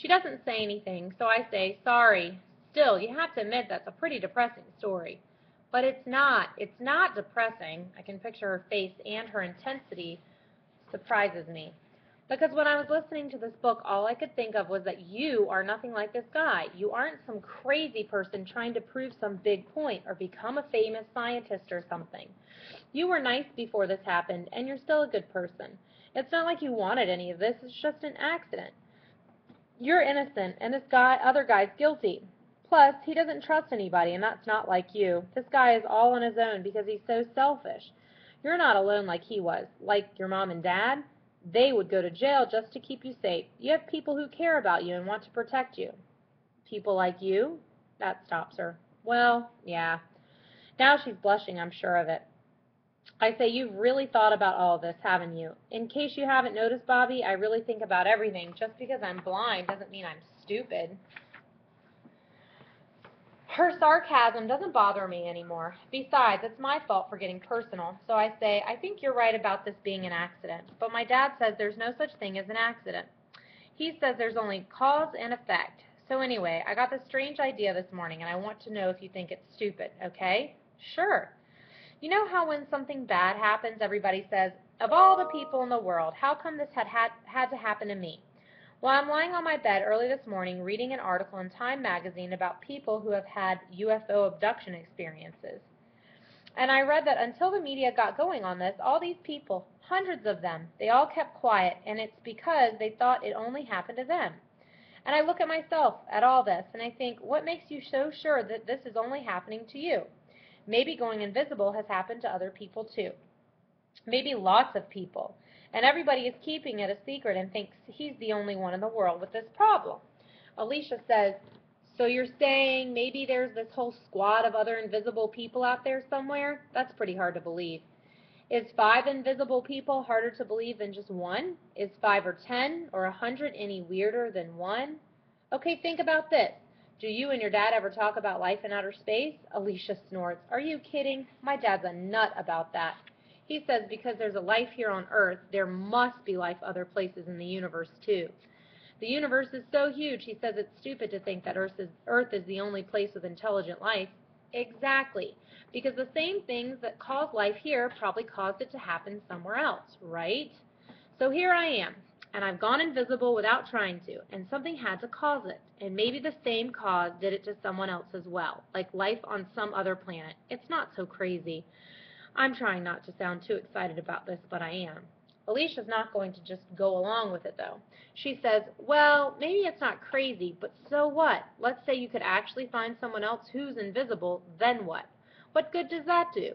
She doesn't say anything, so I say, sorry. Still, you have to admit that's a pretty depressing story. But it's not. It's not depressing. I can picture her face, and her intensity surprises me. Because when I was listening to this book, all I could think of was that you are nothing like this guy. You aren't some crazy person trying to prove some big point or become a famous scientist or something. You were nice before this happened, and you're still a good person. It's not like you wanted any of this. It's just an accident. You're innocent, and this other guy's guilty. Plus, he doesn't trust anybody, and that's not like you. This guy is all on his own because he's so selfish. You're not alone like he was. Like your mom and dad, they would go to jail just to keep you safe. You have people who care about you and want to protect you. People like you? That stops her. Well, yeah. Now she's blushing, I'm sure of it. I say, you've really thought about all of this, haven't you? In case you haven't noticed, Bobby, I really think about everything. Just because I'm blind doesn't mean I'm stupid. Her sarcasm doesn't bother me anymore. Besides, it's my fault for getting personal. So I say, I think you're right about this being an accident. But my dad says there's no such thing as an accident. He says there's only cause and effect. So anyway, I got this strange idea this morning, and I want to know if you think it's stupid, okay? Sure. You know how when something bad happens, everybody says, of all the people in the world, how come this had to happen to me? Well, I'm lying on my bed early this morning reading an article in Time magazine about people who have had UFO abduction experiences. And I read that until the media got going on this, all these people, hundreds of them, they all kept quiet, and it's because they thought it only happened to them. And I look at myself, at all this, and I think, what makes you so sure that this is only happening to you? Maybe going invisible has happened to other people too. Maybe lots of people. And everybody is keeping it a secret and thinks he's the only one in the world with this problem. Alicia says, so you're saying maybe there's this whole squad of other invisible people out there somewhere? That's pretty hard to believe. Is 5 invisible people harder to believe than just one? Is 5 or 10 or 100 any weirder than one? Okay, think about this. Do you and your dad ever talk about life in outer space? Alicia snorts. Are you kidding? My dad's a nut about that. He says because there's a life here on Earth, there must be life other places in the universe too. The universe is so huge, he says it's stupid to think that Earth is the only place with intelligent life. Exactly. Because the same things that cause life here probably caused it to happen somewhere else, right? So here I am, and I've gone invisible without trying to, and something had to cause it. And maybe the same cause did it to someone else as well, like life on some other planet. It's not so crazy. I'm trying not to sound too excited about this, but I am. Alicia's not going to just go along with it, though. She says, well, maybe it's not crazy, but so what? Let's say you could actually find someone else who's invisible, then what? What good does that do?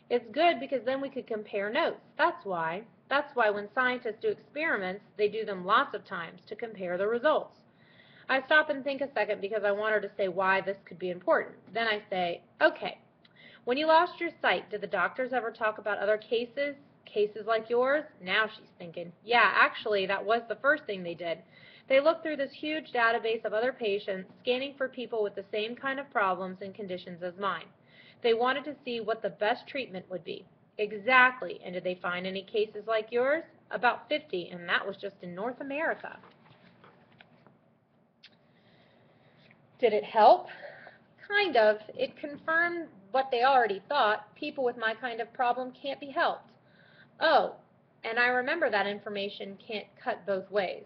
It's good because then we could compare notes. That's why. That's why when scientists do experiments, they do them lots of times to compare the results. I stop and think a second because I want her to say why this could be important. Then I say, okay, when you lost your sight, did the doctors ever talk about other cases? Cases like yours? Now she's thinking, yeah, actually, that was the first thing they did. They looked through this huge database of other patients, scanning for people with the same kind of problems and conditions as mine. They wanted to see what the best treatment would be. Exactly. And did they find any cases like yours? About 50, and that was just in North America. Did it help? Kind of. It confirmed what they already thought. People with my kind of problem can't be helped. Oh, and I remember that information can't cut both ways.